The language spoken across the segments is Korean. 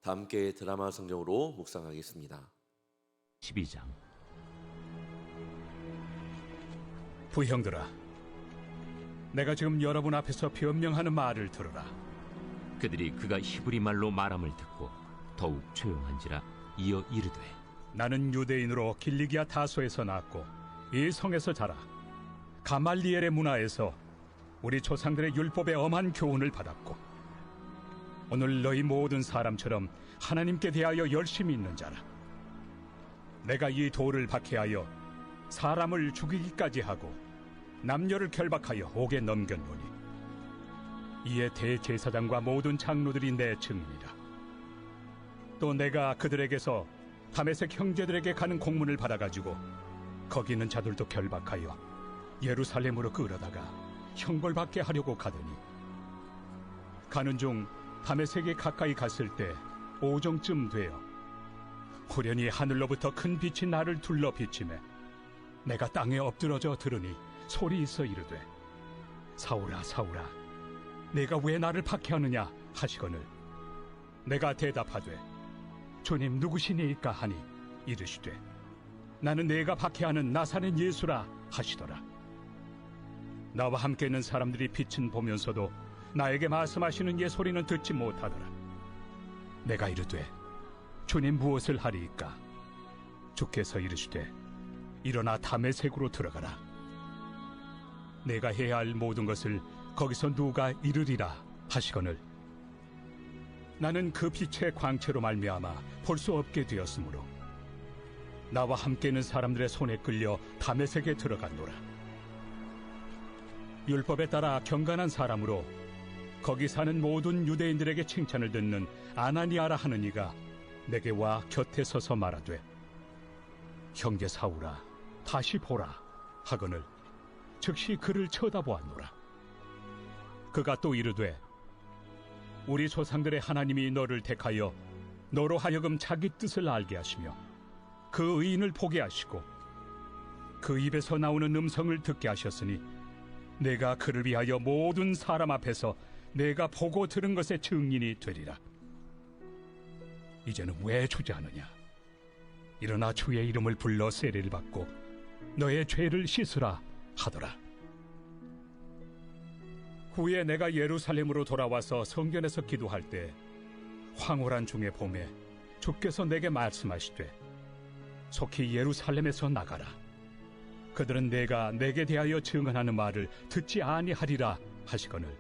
다 함께 드라마 성경으로 묵상하겠습니다. 12장. 부형들아, 내가 지금 여러분 앞에서 변명하는 말을 들으라. 그들이 그가 히브리 말로 말함을 듣고 더욱 조용한지라 이어 이르되, 나는 유대인으로 길리기아 다소에서 낳았고 이 성에서 자라 가말리엘의 문화에서 우리 조상들의 율법의 엄한 교훈을 받았고 오늘 너희 모든 사람처럼 하나님께 대하여 열심히 있는 자라. 내가 이 돌을 박해하여 사람을 죽이기까지 하고 남녀를 결박하여 옥에 넘겼노니 이에 대제사장과 모든 장로들이 내 증인이라. 또 내가 그들에게서 다메섹 형제들에게 가는 공문을 받아가지고 거기 있는 자들도 결박하여 예루살렘으로 끌어다가 형벌받게 하려고 가더니 가는 중 다메섹에 가까이 갔을 때 오정쯤 되어 호련히 하늘로부터 큰 빛이 나를 둘러 비치매 내가 땅에 엎드러져 들으니 소리 있어 이르되, 사울아 사울아 내가 왜 나를 박해하느냐 하시거늘 내가 대답하되, 주님 누구시니이까 하니 이르시되, 나는 내가 박해하는 나사렛 예수라 하시더라. 나와 함께 있는 사람들이 빛은 보면서도 나에게 말씀하시는 예 소리는 듣지 못하더라. 내가 이르되, 주님 무엇을 하리이까? 주께서 이르시되, 일어나 다메섹으로 들어가라. 내가 해야 할 모든 것을 거기서 누가 이르리라 하시거늘 나는 그 빛의 광채로 말미암아 볼 수 없게 되었으므로 나와 함께 있는 사람들의 손에 끌려 다메섹에 들어갔노라. 율법에 따라 경건한 사람으로 거기 사는 모든 유대인들에게 칭찬을 듣는 아나니아라 하는 이가 내게 와 곁에 서서 말하되, 형제 사울아 다시 보라 하거늘 즉시 그를 쳐다보았노라. 그가 또 이르되, 우리 조상들의 하나님이 너를 택하여 너로 하여금 자기 뜻을 알게 하시며 그 의인을 보게 하시고 그 입에서 나오는 음성을 듣게 하셨으니 내가 그를 위하여 모든 사람 앞에서 내가 보고 들은 것의 증인이 되리라. 이제는 왜 주저하느냐? 일어나 주의 이름을 불러 세례를 받고 너의 죄를 씻으라 하더라. 후에 내가 예루살렘으로 돌아와서 성전에서 기도할 때 황홀한 중에 봄에 주께서 내게 말씀하시되, 속히 예루살렘에서 나가라. 그들은 내가 내게 대하여 증언하는 말을 듣지 아니하리라 하시거늘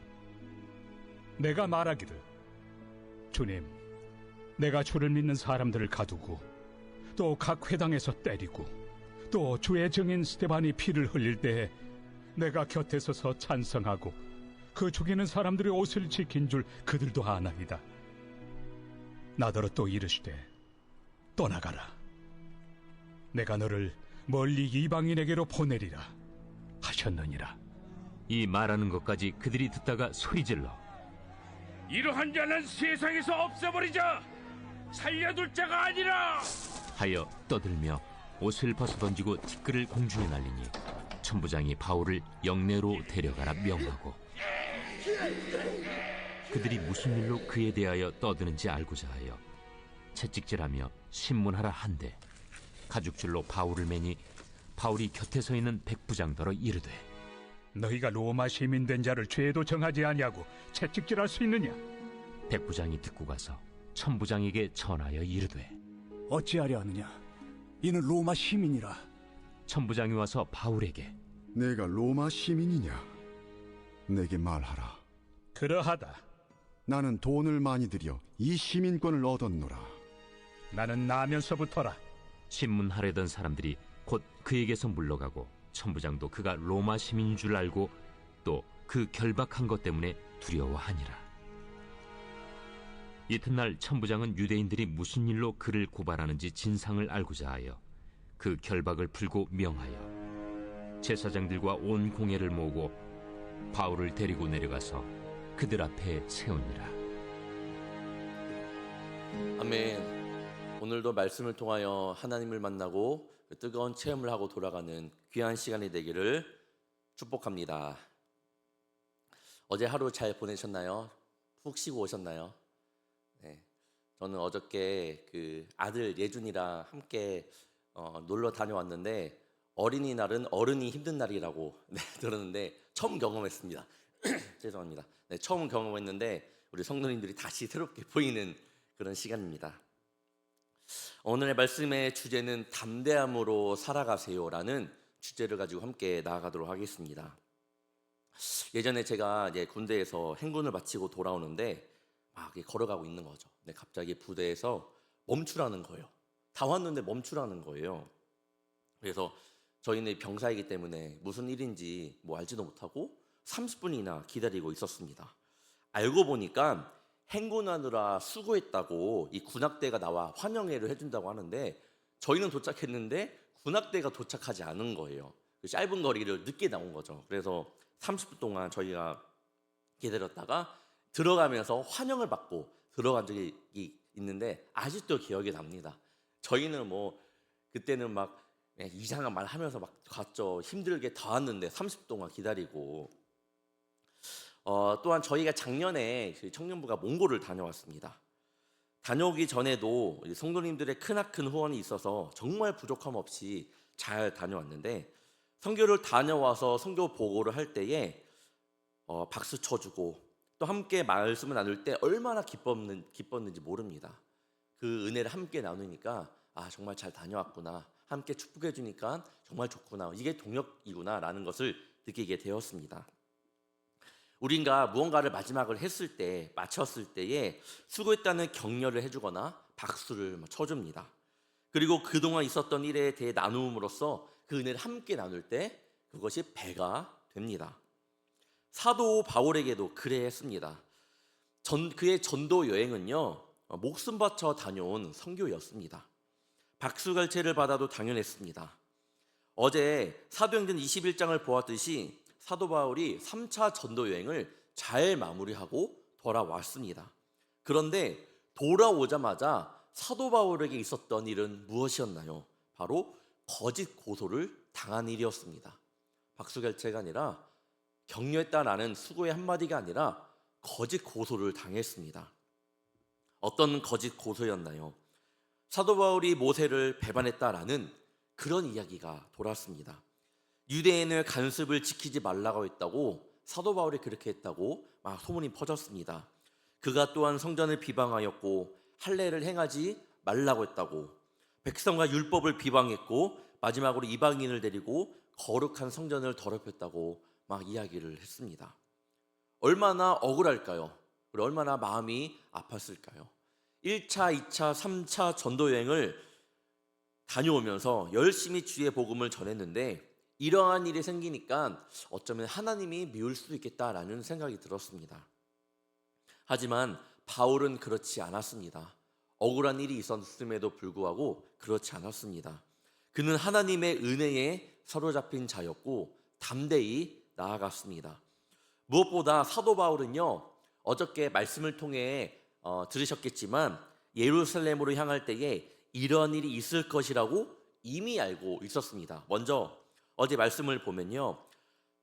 내가 말하기를, 주님 내가 주를 믿는 사람들을 가두고 또 각 회당에서 때리고 또 주의 증인 스데반이 피를 흘릴 때에 내가 곁에 서서 찬성하고 그 죽이는 사람들의 옷을 지킨 줄 그들도 아나이다. 나더러 또 이르시되, 떠나가라. 내가 너를 멀리 이방인에게로 보내리라 하셨느니라. 이 말하는 것까지 그들이 듣다가 소리질러, 이러한 자는 세상에서 없애버리자! 살려둘 자가 아니라! 하여 떠들며 옷을 벗어던지고 티끌을 공중에 날리니 천부장이 바울을 영내로 데려가라 명하고, 그들이 무슨 일로 그에 대하여 떠드는지 알고자 하여 채찍질하며 신문하라 한데 가죽줄로 바울을 매니 바울이 곁에 서 있는 백부장더러 이르되, 너희가 로마 시민 된 자를 죄도 정하지 아니하고 채찍질할 수 있느냐? 백부장이 듣고 가서 천부장에게 전하여 이르되, 어찌하려 하느냐? 이는 로마 시민이라. 천부장이 와서 바울에게, 내가 로마 시민이냐? 내게 말하라. 그러하다. 나는 돈을 많이 들여 이 시민권을 얻었노라. 나는 나면서부터라. 신문하려던 사람들이 곧 그에게서 물러가고 천부장도 그가 로마 시민인 줄 알고 또 그 결박한 것 때문에 두려워하니라. 이튿날 천부장은 유대인들이 무슨 일로 그를 고발하는지 진상을 알고자 하여 그 결박을 풀고 명하여 제사장들과 온 공회를 모으고 바울을 데리고 내려가서 그들 앞에 세우니라. 아멘. 오늘도 말씀을 통하여 하나님을 만나고 뜨거운 체험을 하고 돌아가는 귀한 시간이 되기를 축복합니다. 어제 하루 잘 보내셨나요? 푹 쉬고 오셨나요? 네. 저는 어저께 그 아들 예준이랑 함께 놀러 다녀왔는데 어린이날은 어른이 힘든 날이라고 네, 들었는데 처음 경험했습니다. 죄송합니다. 네, 처음 경험했는데 우리 성도님들이 다시 새롭게 보이는 그런 시간입니다. 오늘의 말씀의 주제는 담대함으로 살아가세요라는 주제를 가지고 함께 나아가도록 하겠습니다. 예전에 제가 이제 군대에서 행군을 마치고 돌아오는데 막 걸어가고 있는 거죠. 근데 갑자기 부대에서 멈추라는 거예요. 다 왔는데 멈추라는 거예요. 그래서 저희는 병사이기 때문에 무슨 일인지 뭐 알지도 못하고 30분이나 기다리고 있었습니다. 알고 보니까 행군하느라 수고했다고 이 군악대가 나와 환영회를 해준다고 하는데 저희는 도착했는데 군악대가 도착하지 않은 거예요. 짧은 거리를 늦게 나온 거죠. 그래서 30분 동안 저희가 기다렸다가 들어가면서 환영을 받고 들어간 적이 있는데 아직도 기억이 납니다. 저희는 뭐 그때는 막 이상한 말 하면서 막 갔죠. 힘들게 다 왔는데 30분 동안 기다리고 또한 저희가 작년에 청년부가 몽골을 다녀왔습니다. 다녀오기 전에도 성도님들의 크나큰 후원이 있어서 정말 부족함 없이 잘 다녀왔는데 선교를 다녀와서 선교 보고를 할 때에 박수 쳐주고 또 함께 말씀을 나눌 때 얼마나 기뻤는지 모릅니다. 그 은혜를 함께 나누니까 정말 잘 다녀왔구나, 함께 축복해 주니까 정말 좋구나, 이게 동역이구나 라는 것을 느끼게 되었습니다. 우리가 무언가를 마지막을 마쳤을 때에 수고했다는 격려를 해주거나 박수를 쳐줍니다. 그리고 그동안 있었던 일에 대해 나눔으로써 그 은혜를 함께 나눌 때 그것이 배가 됩니다. 사도 바울에게도 그래 했습니다. 그의 전도 여행은요, 목숨 바쳐 다녀온 선교였습니다. 박수갈채를 받아도 당연했습니다. 어제 사도행전 21장을 보았듯이 사도 바울이 3차 전도 여행을 잘 마무리하고 돌아왔습니다. 그런데 돌아오자마자 사도 바울에게 있었던 일은 무엇이었나요? 바로 거짓 고소를 당한 일이었습니다. 박수갈채가 아니라 격려했다라는 수고의 한마디가 아니라 거짓 고소를 당했습니다. 어떤 거짓 고소였나요? 사도 바울이 모세를 배반했다라는 그런 이야기가 돌았습니다. 유대인의 간습을 지키지 말라고 했다고 사도 바울이 그렇게 했다고 막 소문이 퍼졌습니다. 그가 또한 성전을 비방하였고 할례를 행하지 말라고 했다고, 백성과 율법을 비방했고 마지막으로 이방인을 데리고 거룩한 성전을 더럽혔다고 막 이야기를 했습니다. 얼마나 억울할까요? 그리고 얼마나 마음이 아팠을까요? 1차, 2차, 3차 전도 여행을 다녀오면서 열심히 주의 복음을 전했는데 이러한 일이 생기니까 어쩌면 하나님이 미울 수도 있겠다라는 생각이 들었습니다. 하지만 바울은 그렇지 않았습니다. 억울한 일이 있었음에도 불구하고 그렇지 않았습니다. 그는 하나님의 은혜에 사로잡힌 자였고 담대히 나아갔습니다. 무엇보다 사도 바울은요, 어저께 말씀을 통해 들으셨겠지만 예루살렘으로 향할 때에 이러한 일이 있을 것이라고 이미 알고 있었습니다. 먼저 어제 말씀을 보면요,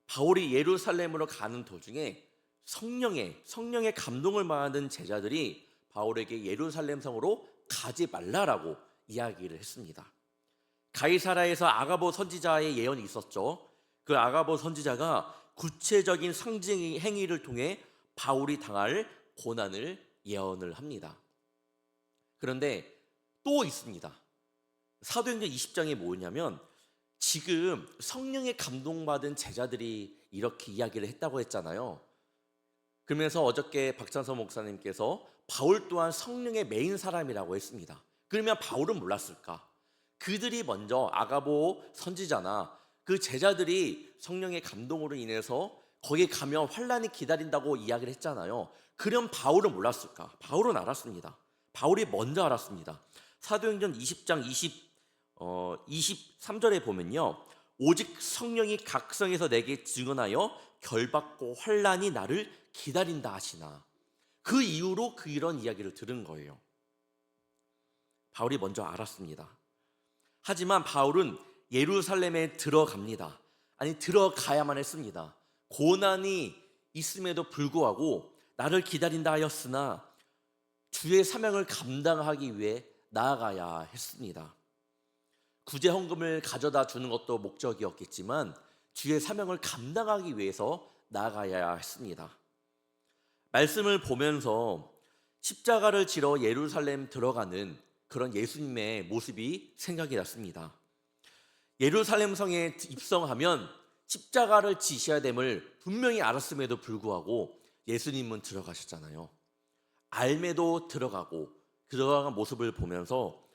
바울이 예루살렘으로 가는 도중에 성령의 감동을 받은 제자들이 바울에게 예루살렘 성으로 가지 말라라고 이야기를 했습니다. 가이사라에서 아가보 선지자의 예언이 있었죠. 그 아가보 선지자가 구체적인 상징 행위를 통해 바울이 당할 고난을 예언을 합니다. 그런데 또 있습니다. 사도행전 20장에 뭐냐면 지금 성령의 감동받은 제자들이 이렇게 이야기를 했다고 했잖아요. 그러면서 어저께 박찬서 목사님께서 바울 또한 성령의 메인 사람이라고 했습니다. 그러면 바울은 몰랐을까? 그들이 먼저 아가보 선지자나 그 제자들이 성령의 감동으로 인해서 거기에 가면 환란이 기다린다고 이야기를 했잖아요. 그럼 바울은 몰랐을까? 바울은 알았습니다. 바울이 먼저 알았습니다. 사도행전 20장 23절에 보면요, 오직 성령이 각성에서 내게 증언하여 결받고 환란이 나를 기다린다 하시나. 그 이후로 이런 이야기를 들은 거예요. 바울이 먼저 알았습니다. 하지만 바울은 예루살렘에 들어갑니다. 아니, 들어가야만 했습니다. 고난이 있음에도 불구하고 나를 기다린다 하였으나 주의 사명을 감당하기 위해 나아가야 했습니다. 구제 헌금을 가져다 주는 것도 목적이었겠지만 주의 사명을 감당하기 위해서 나아가야 했습니다. 말씀을 보면서 십자가를 지러 예루살렘 들어가는 그런 예수님의 모습이 생각이 났습니다. 예루살렘 성에 입성하면 십자가를 지셔야 됨을 분명히 알았음에도 불구하고 예수님은 들어가셨잖아요. 알매도 들어간 모습을 보면서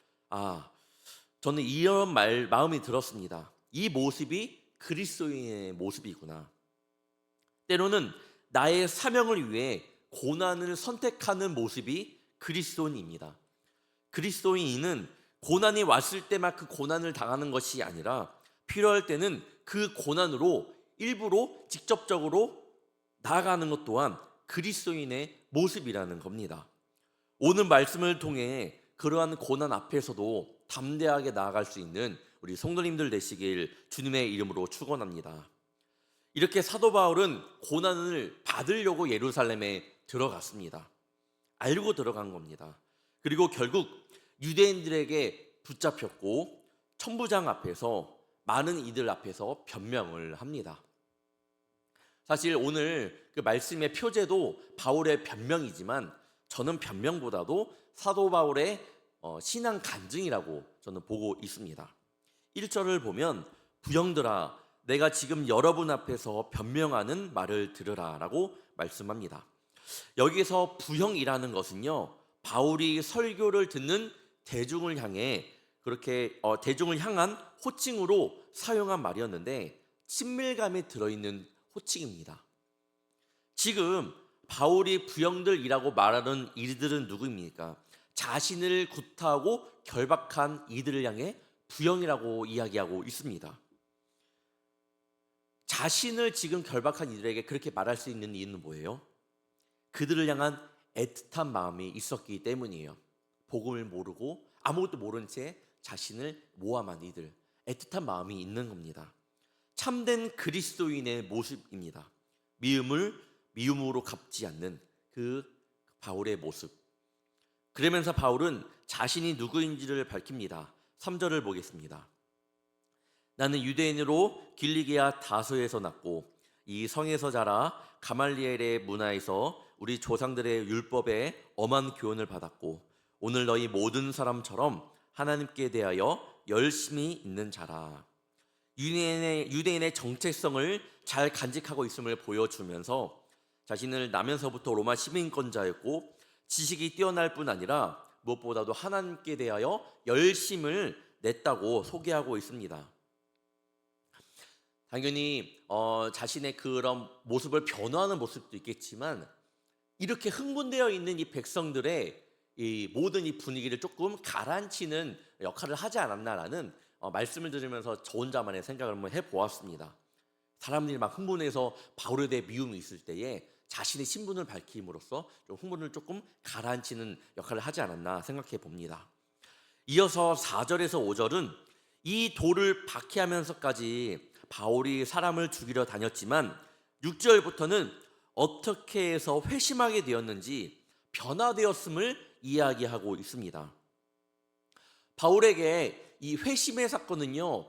저는 이런 마음이 들었습니다. 이 모습이 그리스도인의 모습이구나. 때로는 나의 사명을 위해 고난을 선택하는 모습이 그리스도인입니다. 그리스도인은 고난이 왔을 때만 그 고난을 당하는 것이 아니라 필요할 때는 그 고난으로 일부러 직접적으로 나아가는 것 또한 그리스도인의 모습이라는 겁니다. 오늘 말씀을 통해 그러한 고난 앞에서도 담대하게 나아갈 수 있는 우리 성도님들 되시길 주님의 이름으로 축원합니다. 이렇게 사도 바울은 고난을 받으려고 예루살렘에 들어갔습니다. 알고 들어간 겁니다. 그리고 결국 유대인들에게 붙잡혔고 천부장 앞에서 많은 이들 앞에서 변명을 합니다. 사실 오늘 그 말씀의 표제도 바울의 변명이지만 저는 변명보다도 사도 바울의 신앙 간증이라고 저는 보고 있습니다. 1절을 보면 부형들아 내가 지금 여러분 앞에서 변명하는 말을 들으라 라고 말씀합니다. 여기서 부형이라는 것은요, 바울이 설교를 듣는 대중을 향해 그렇게 대중을 향한 호칭으로 사용한 말이었는데 친밀감이 들어있는 호칭입니다. 지금 바울이 부형들이라고 말하는 이들은 누구입니까? 자신을 구타하고 결박한 이들을 향해 부형이라고 이야기하고 있습니다. 자신을 지금 결박한 이들에게 그렇게 말할 수 있는 이유는 뭐예요? 그들을 향한 애틋한 마음이 있었기 때문이에요. 복음을 모르고 아무것도 모른 채 자신을 모함한 이들, 애틋한 마음이 있는 겁니다. 참된 그리스도인의 모습입니다. 미움을 미움으로 갚지 않는 그 바울의 모습. 그러면서 바울은 자신이 누구인지를 밝힙니다. 3절을 보겠습니다. 나는 유대인으로 길리기아 다소에서 났고 이 성에서 자라 가말리엘의 문화에서 우리 조상들의 율법에 엄한 교훈을 받았고 오늘 너희 모든 사람처럼 하나님께 대하여 열심히 있는 자라. 유대인의 정체성을 잘 간직하고 있음을 보여주면서 자신을 나면서부터 로마 시민권자였고 지식이 뛰어날 뿐 아니라 무엇보다도 하나님께 대하여 열심을 냈다고 소개하고 있습니다. 당연히 자신의 그런 모습을 변화하는 모습도 있겠지만 이렇게 흥분되어 있는 이 백성들의 이 모든 이 분위기를 조금 가라앉히는 역할을 하지 않았나라는 말씀을 들으면서 저 혼자만의 생각을 한번 해보았습니다. 사람들이 막 흥분해서 바울에 대해 미움이 있을 때에 자신의 신분을 밝힘으로써 좀 흥분을 조금 가라앉히는 역할을 하지 않았나 생각해 봅니다. 이어서 4절에서 5절은 이 돌을 박해하면서까지 바울이 사람을 죽이러 다녔지만 6절부터는 어떻게 해서 회심하게 되었는지 변화되었음을 이야기하고 있습니다. 바울에게 이 회심의 사건은요,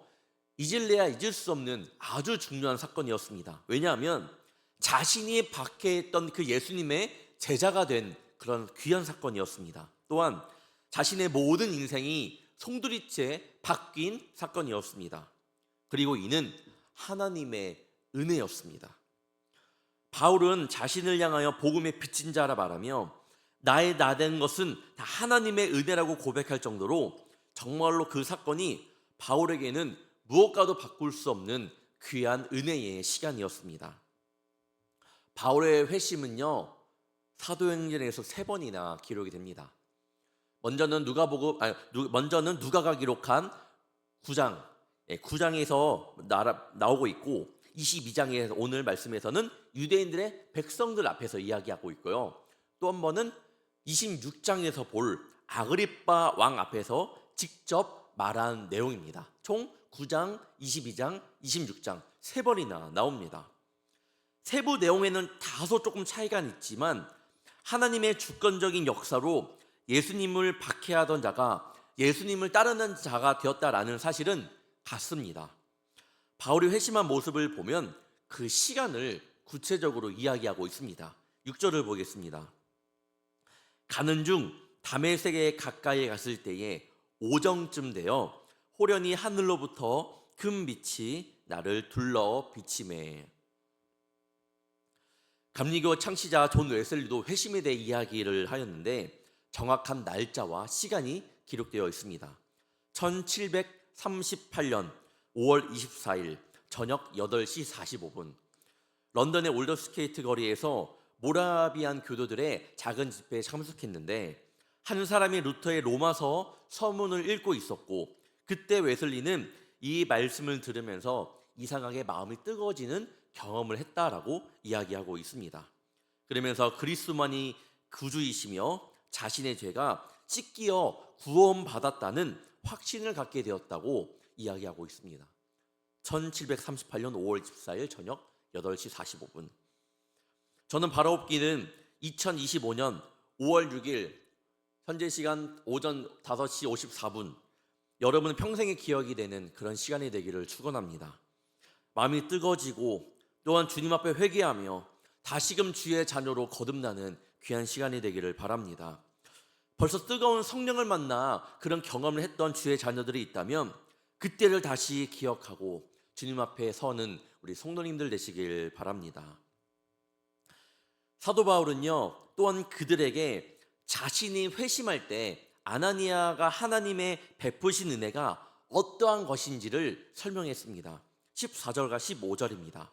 잊을래야 잊을 수 없는 아주 중요한 사건이었습니다. 왜냐하면 자신이 박해했던 그 예수님의 제자가 된 그런 귀한 사건이었습니다. 또한 자신의 모든 인생이 송두리째 바뀐 사건이었습니다. 그리고 이는 하나님의 은혜였습니다. 바울은 자신을 향하여 복음의 빚진 자라 말하며 나의 나된 것은 다 하나님의 은혜라고 고백할 정도로 정말로 그 사건이 바울에게는 무엇과도 바꿀 수 없는 귀한 은혜의 시간이었습니다. 바울의 회심은요, 사도행전에서 3번이나 기록이 됩니다. 먼저는 누가가 기록한 9장에서 나오고 있고 22장에서 오늘 말씀에서는 유대인들의 백성들 앞에서 이야기하고 있고요. 또 한 번은 26장에서 볼 아그리빠 왕 앞에서 직접 말한 내용입니다. 총 9장, 22장, 26장 3번이나 나옵니다. 세부 내용에는 다소 조금 차이가 있지만 하나님의 주권적인 역사로 예수님을 박해하던 자가 예수님을 따르는 자가 되었다라는 사실은 같습니다. 바울이 회심한 모습을 보면 그 시간을 구체적으로 이야기하고 있습니다. 6절을 보겠습니다. 가는 중 다메섹에 가까이 갔을 때에 오정쯤 되어 호련히 하늘로부터 큰 빛이 나를 둘러 비치매. 감리교 창시자 존 웨슬리도 회심에 대해 이야기를 하였는데 정확한 날짜와 시간이 기록되어 있습니다. 1738년 5월 24일 저녁 8시 45분 런던의 올더스케이트 거리에서 모라비안 교도들의 작은 집회에 참석했는데 한 사람이 루터의 로마서 서문을 읽고 있었고 그때 웨슬리는 이 말씀을 들으면서 이상하게 마음이 뜨거워지는 경험을 했다라고 이야기하고 있습니다. 그러면서 그리스도만이 구주이시며 자신의 죄가 씻기어 구원받았다는 확신을 갖게 되었다고 이야기하고 있습니다. 1738년 5월 24일 저녁 8시 45분 저는 바라옵기는 2025년 5월 6일 현재 시간 오전 5시 54분 여러분 평생의 기억이 되는 그런 시간이 되기를 축원합니다. 마음이 뜨거워지고 또한 주님 앞에 회개하며 다시금 주의 자녀로 거듭나는 귀한 시간이 되기를 바랍니다. 벌써 뜨거운 성령을 만나 그런 경험을 했던 주의 자녀들이 있다면 그때를 다시 기억하고 주님 앞에 서는 우리 성도님들 되시길 바랍니다. 사도 바울은요 또한 그들에게 자신이 회심할 때 아나니아가 하나님의 베푸신 은혜가 어떠한 것인지를 설명했습니다. 14절과 15절입니다.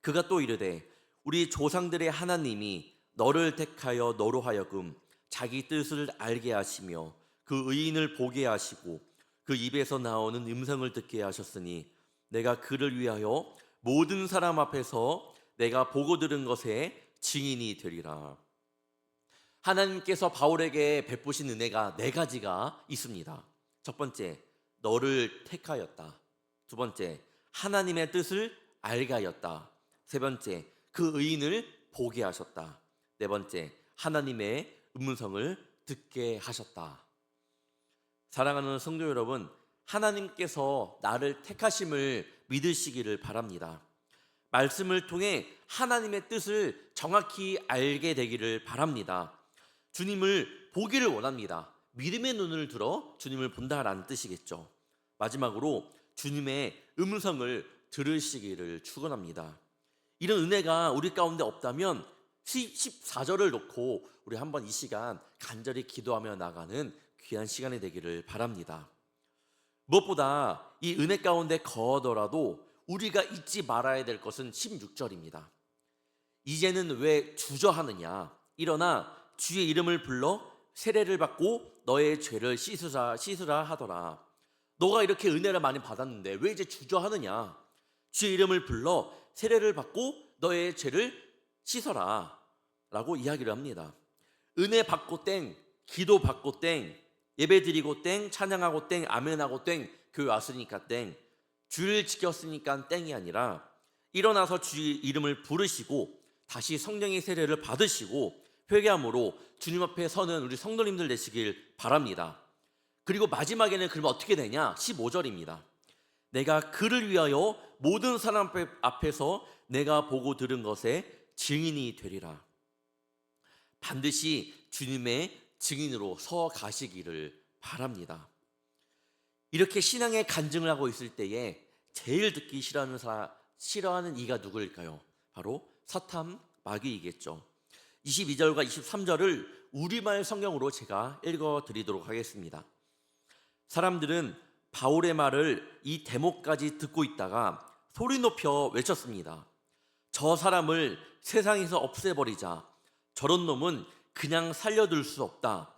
그가 또 이르되 우리 조상들의 하나님이 너를 택하여 너로 하여금 자기 뜻을 알게 하시며 그 의인을 보게 하시고 그 입에서 나오는 음성을 듣게 하셨으니 내가 그를 위하여 모든 사람 앞에서 내가 보고 들은 것에 증인이 되리라. 하나님께서 바울에게 베푸신 은혜가 4가지가 있습니다. 첫 번째, 너를 택하였다. 두 번째, 하나님의 뜻을 알게 하였다. 세 번째, 그 의인을 보게 하셨다. 네 번째, 하나님의 음성을 듣게 하셨다. 사랑하는 성도 여러분, 하나님께서 나를 택하심을 믿으시기를 바랍니다. 말씀을 통해 하나님의 뜻을 정확히 알게 되기를 바랍니다. 주님을 보기를 원합니다. 믿음의 눈을 들어 주님을 본다라는 뜻이겠죠. 마지막으로 주님의 음성을 들으시기를 축원합니다. 이런 은혜가 우리 가운데 없다면 14절을 놓고 우리 한번 이 시간 간절히 기도하며 나가는 귀한 시간이 되기를 바랍니다. 무엇보다 이 은혜 가운데 거하더라도 우리가 잊지 말아야 될 것은 16절입니다. 이제는 왜 주저하느냐? 일어나 주의 이름을 불러 세례를 받고 너의 죄를 씻으라 하더라. 너가 이렇게 은혜를 많이 받았는데 왜 이제 주저하느냐? 주의 이름을 불러 세례를 받고 너의 죄를 씻어라 라고 이야기를 합니다. 은혜 받고 땡, 기도 받고 땡, 예배 드리고 땡, 찬양하고 땡, 아멘하고 땡, 교회 왔으니까 땡, 주를 지켰으니까 땡이 아니라 일어나서 주의 이름을 부르시고 다시 성령의 세례를 받으시고 회개함으로 주님 앞에 서는 우리 성도님들 되시길 바랍니다. 그리고 마지막에는 그러면 어떻게 되냐? 15절입니다. 내가 그를 위하여 모든 사람 앞에서 내가 보고 들은 것에 증인이 되리라. 반드시 주님의 증인으로 서 가시기를 바랍니다. 이렇게 신앙의 간증을 하고 있을 때에 제일 듣기 싫어하는 이가 누구일까요? 바로 사탄 마귀이겠죠. 22절과 23절을 우리말 성경으로 제가 읽어드리도록 하겠습니다. 사람들은 바울의 말을 이 대목까지 듣고 있다가 소리 높여 외쳤습니다. 저 사람을 세상에서 없애버리자. 저런 놈은 그냥 살려둘 수 없다.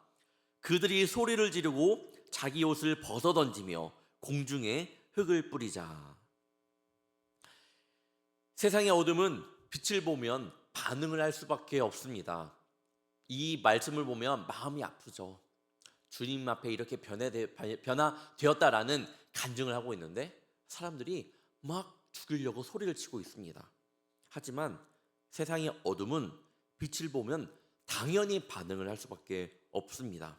그들이 소리를 지르고 자기 옷을 벗어던지며 공중에 흙을 뿌리자. 세상의 어둠은 빛을 보면 반응을 할 수밖에 없습니다. 이 말씀을 보면 마음이 아프죠. 주님 앞에 이렇게 변화되었다라는 간증을 하고 있는데 사람들이 막 죽이려고 소리를 치고 있습니다. 하지만 세상의 어둠은 빛을 보면 당연히 반응을 할 수밖에 없습니다.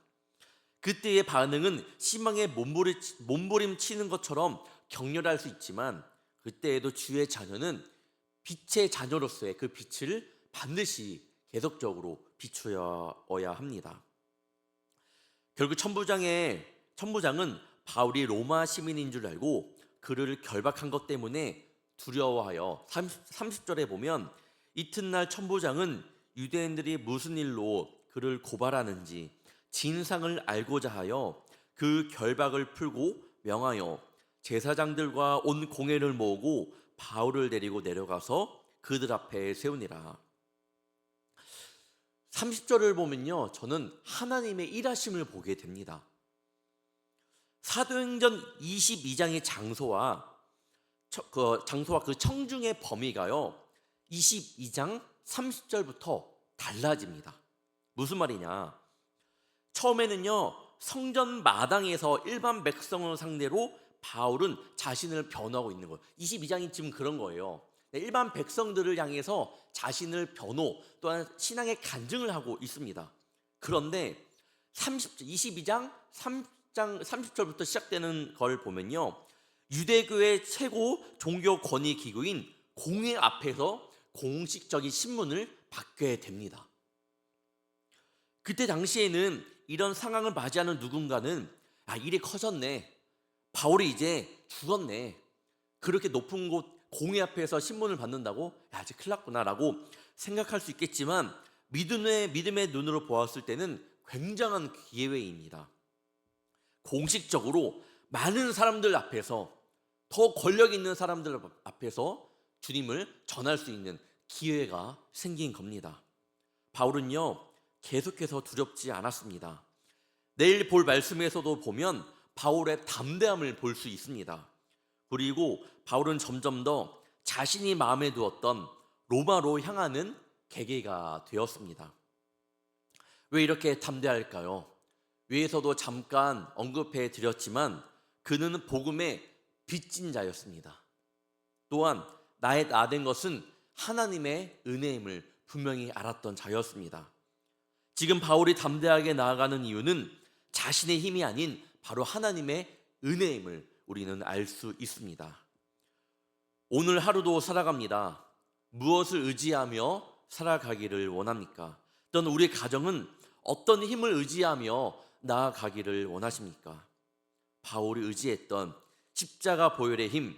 그때의 반응은 심하게 몸부림치는 것처럼 격렬할 수 있지만 그때에도 주의 자녀는 빛의 자녀로서의 그 빛을 반드시 계속적으로 비추어야 합니다. 결국 천부장은 바울이 로마 시민인 줄 알고 그를 결박한 것 때문에 두려워하여 30절에 보면 이튿날 천부장은 유대인들이 무슨 일로 그를 고발하는지 진상을 알고자 하여 그 결박을 풀고 명하여 제사장들과 온 공회를 모으고 바울을 데리고 내려가서 그들 앞에 세우니라. 30절을 보면요, 저는 하나님의 일하심을 보게 됩니다. 사도행전 22장의 장소와 그 청중의 범위가요 22장 30절부터 달라집니다. 무슨 말이냐? 처음에는요 성전 마당에서 일반 백성을 상대로 바울은 자신을 변호하고 있는 거예요. 22장이 지금 그런 거예요. 일반 백성들을 향해서 자신을 변호 또한 신앙의 간증을 하고 있습니다. 그런데 22장 30절부터 시작되는 걸 보면요, 유대교의 최고 종교 권위 기구인 공회 앞에서 공식적인 신문을 받게 됩니다. 그때 당시에는 이런 상황을 맞이하는 누군가는 일이 커졌네, 바울이 이제 죽었네, 그렇게 높은 곳 공회 앞에서 신문을 받는다고 이제 큰일 났구나 라고 생각할 수 있겠지만 믿음의 눈으로 보았을 때는 굉장한 기회입니다. 공식적으로 많은 사람들 앞에서, 더 권력 있는 사람들 앞에서 주님을 전할 수 있는 기회가 생긴 겁니다. 바울은요 계속해서 두렵지 않았습니다. 내일 볼 말씀에서도 보면 바울의 담대함을 볼 수 있습니다. 그리고 바울은 점점 더 자신이 마음에 두었던 로마로 향하는 계기가 되었습니다. 왜 이렇게 담대할까요? 위에서도 잠깐 언급해 드렸지만 그는 복음의 빚진 자였습니다. 또한 나의 나된 것은 하나님의 은혜임을 분명히 알았던 자였습니다. 지금 바울이 담대하게 나아가는 이유는 자신의 힘이 아닌 바로 하나님의 은혜임을 우리는 알 수 있습니다. 오늘 하루도 살아갑니다. 무엇을 의지하며 살아가기를 원합니까? 또는 우리 가정은 어떤 힘을 의지하며 나아가기를 원하십니까? 바울이 의지했던 십자가 보혈의 힘,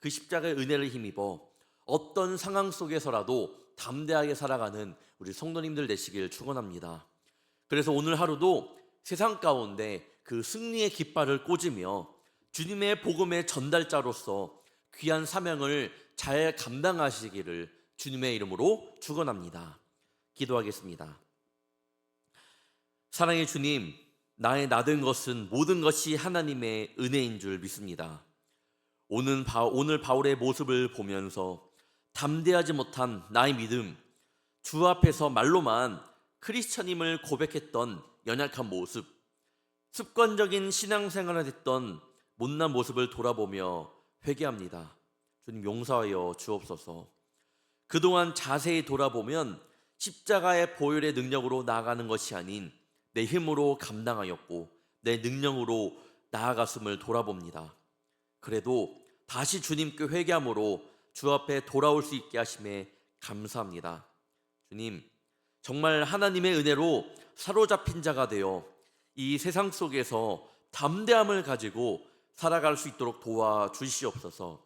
그 십자가의 은혜를 힘입어 어떤 상황 속에서라도 담대하게 살아가는 우리 성도님들 되시길 축원합니다. 그래서 오늘 하루도 세상 가운데 그 승리의 깃발을 꽂으며 주님의 복음의 전달자로서 귀한 사명을 잘 감당하시기를 주님의 이름으로 축원합니다. 기도하겠습니다. 사랑의 주님, 나의 나된 것은 모든 것이 하나님의 은혜인 줄 믿습니다. 오늘 바울의 모습을 보면서 담대하지 못한 나의 믿음, 주 앞에서 말로만 크리스천임을 고백했던 연약한 모습, 습관적인 신앙생활을 했던 못난 모습을 돌아보며 회개합니다. 주님 용서하여 주옵소서. 그동안 자세히 돌아보면 십자가의 보혈의 능력으로 나아가는 것이 아닌 내 힘으로 감당하였고 내 능력으로 나아갔음을 돌아봅니다. 그래도 다시 주님께 회개함으로 주 앞에 돌아올 수 있게 하심에 감사합니다. 주님, 정말 하나님의 은혜로 사로잡힌 자가 되어 이 세상 속에서 담대함을 가지고 살아갈 수 있도록 도와주시옵소서.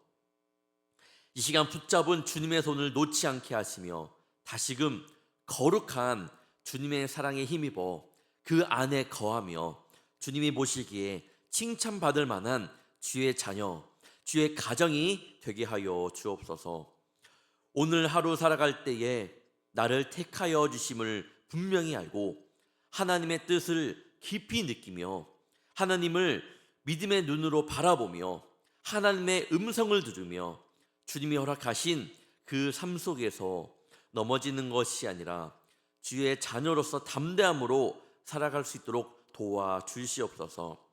이 시간 붙잡은 주님의 손을 놓지 않게 하시며 다시금 거룩한 주님의 사랑에 힘입어 그 안에 거하며 주님이 보시기에 칭찬받을 만한 주의 자녀, 주의 가정이 되게 하여 주옵소서. 오늘 하루 살아갈 때에 나를 택하여 주심을 분명히 알고 하나님의 뜻을 깊이 느끼며 하나님을 믿음의 눈으로 바라보며 하나님의 음성을 들으며 주님이 허락하신 그 삶 속에서 넘어지는 것이 아니라 주의 자녀로서 담대함으로 살아갈 수 있도록 도와주시옵소서.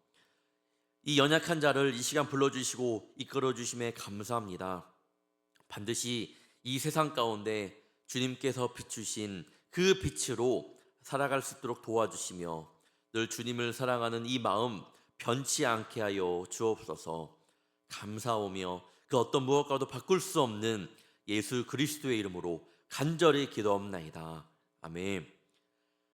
이 연약한 자를 이 시간 불러주시고 이끌어주심에 감사합니다. 반드시 이 세상 가운데 주님께서 비추신 그 빛으로 살아갈 수 있도록 도와주시며 늘 주님을 사랑하는 이 마음 변치 않게 하여 주옵소서. 감사하며 그 어떤 무엇과도 바꿀 수 없는 예수 그리스도의 이름으로 간절히 기도합나이다. 아멘.